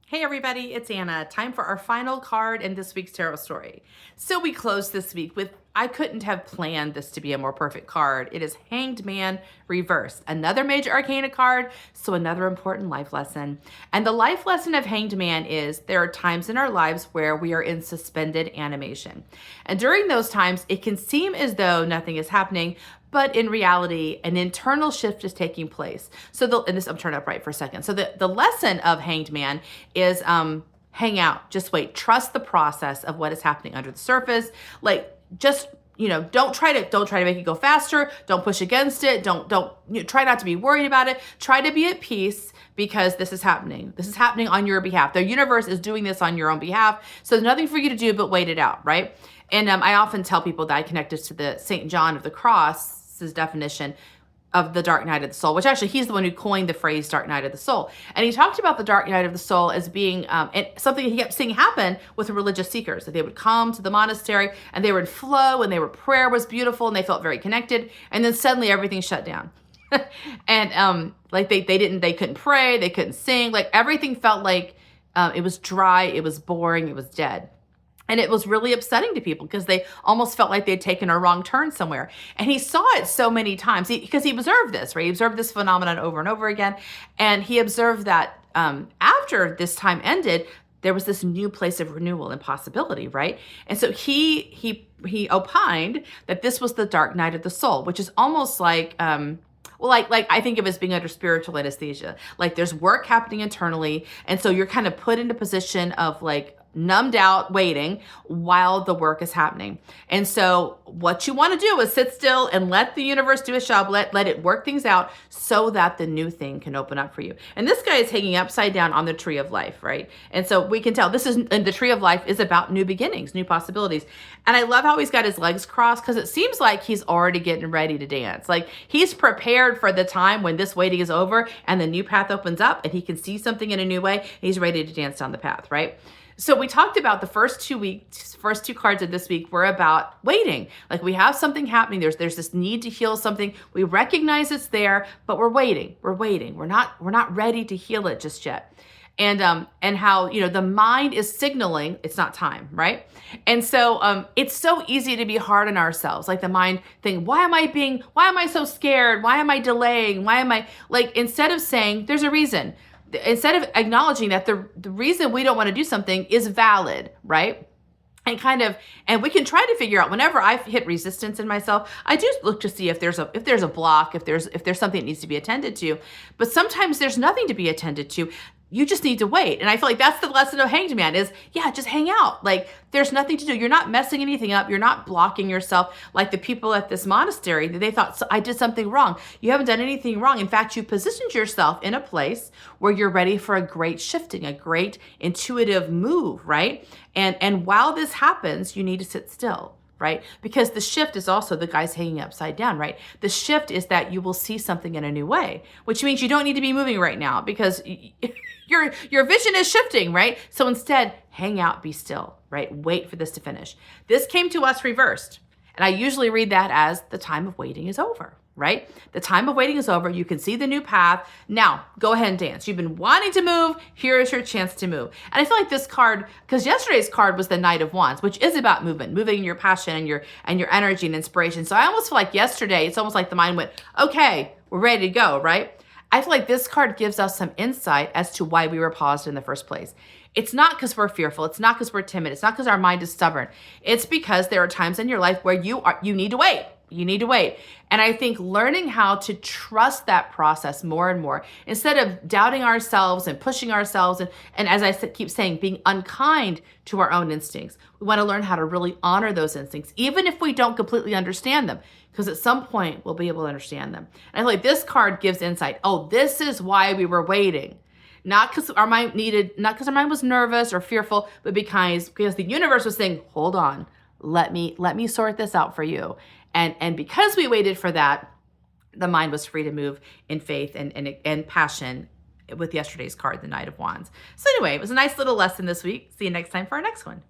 Hey everybody, it's Anna. Time for our final card in this week's tarot story. So we closed this week with, I couldn't have planned this to be a more perfect card. It is Hanged Man reversed. Another major arcana card, so another important life lesson. And the life lesson of Hanged Man is there are times in our lives where we are in suspended animation. And during those times, it can seem as though nothing is happening, but in reality, an internal shift is taking place. So, and this, I'm turning up right for a second. So the lesson of Hanged Man is hang out, just wait, trust the process of what is happening under the surface. Like, just, don't try to make it go faster. Don't push against it. Try not to be worried about it. Try to be at peace because this is happening. This is happening on your behalf. The universe is doing this on your own behalf. So there's nothing for you to do but wait it out, right? And I often tell people that I connect this to the St. John of the Cross's definition of the dark night of the soul, which actually he's the one who coined the phrase dark night of the soul. And he talked about the dark night of the soul as being something he kept seeing happen with religious seekers, that they would come to the monastery and they would flow and prayer was beautiful and they felt very connected. And then suddenly everything shut down. And like they couldn't pray, they couldn't sing, like everything felt like it was dry, it was boring, it was dead. And it was really upsetting to people because they almost felt like they'd taken a wrong turn somewhere. And he saw it so many times because he observed this, right? He observed this phenomenon over and over again. And he observed that after this time ended, there was this new place of renewal and possibility, right? And so he opined that this was the dark night of the soul, which is almost like like I think of it as being under spiritual anesthesia. Like there's work happening internally, and so you're kind of put into position of like numbed out waiting while the work is happening. And so what you want to do is sit still and let the universe do its job, let it work things out so that the new thing can open up for you. And this guy is hanging upside down on the tree of life, right? And so we can tell the tree of life is about new beginnings, new possibilities. And I love how he's got his legs crossed because it seems like he's already getting ready to dance. Like he's prepared for the time when this waiting is over and the new path opens up and he can see something in a new way. And he's ready to dance down the path, right? So we talked about the first two cards of this week were about waiting. Like we have something happening. There's this need to heal something. We recognize it's there, but we're waiting. We're waiting. We're not ready to heal it just yet. And how, the mind is signaling it's not time, right? And so it's so easy to be hard on ourselves. Like the mind thinking, why am I so scared? Why am I delaying? Why am I instead of saying there's a reason, instead of acknowledging that the reason we don't want to do something is valid, right? And we can try to figure out whenever I hit resistance in myself, I do look to see if there's a block, if there's something that needs to be attended to. But sometimes there's nothing to be attended to. You just need to wait. And I feel like that's the lesson of Hanged Man is, just hang out. Like there's nothing to do. You're not messing anything up. You're not blocking yourself like the people at this monastery. They thought, I did something wrong. You haven't done anything wrong. In fact, you positioned yourself in a place where you're ready for a great shifting, a great intuitive move, right? And while this happens, you need to sit still, right? Because the shift is also the guy's hanging upside down, right? The shift is that you will see something in a new way, which means you don't need to be moving right now because your vision is shifting, right? So instead, hang out, be still, right? Wait for this to finish. This came to us reversed. And I usually read that as the time of waiting is over, right? The time of waiting is over. You can see the new path. Now, go ahead and dance. You've been wanting to move. Here is your chance to move. And I feel like this card, because yesterday's card was the Knight of Wands, which is about movement, moving your passion and your energy and inspiration. So I almost feel like yesterday, it's almost like the mind went, okay, we're ready to go, right? I feel like this card gives us some insight as to why we were paused in the first place. It's not because we're fearful. It's not because we're timid. It's not because our mind is stubborn. It's because there are times in your life where you need to wait. You need to wait. And I think learning how to trust that process more and more, instead of doubting ourselves and pushing ourselves, and as I keep saying, being unkind to our own instincts. We want to learn how to really honor those instincts, even if we don't completely understand them, because at some point we'll be able to understand them. And I feel like this card gives insight. Oh, this is why we were waiting. Not because our mind was nervous or fearful, but because the universe was saying, hold on, let me sort this out for you. And because we waited for that, the mind was free to move in faith and passion with yesterday's card, the Knight of Wands. So anyway, it was a nice little lesson this week. See you next time for our next one.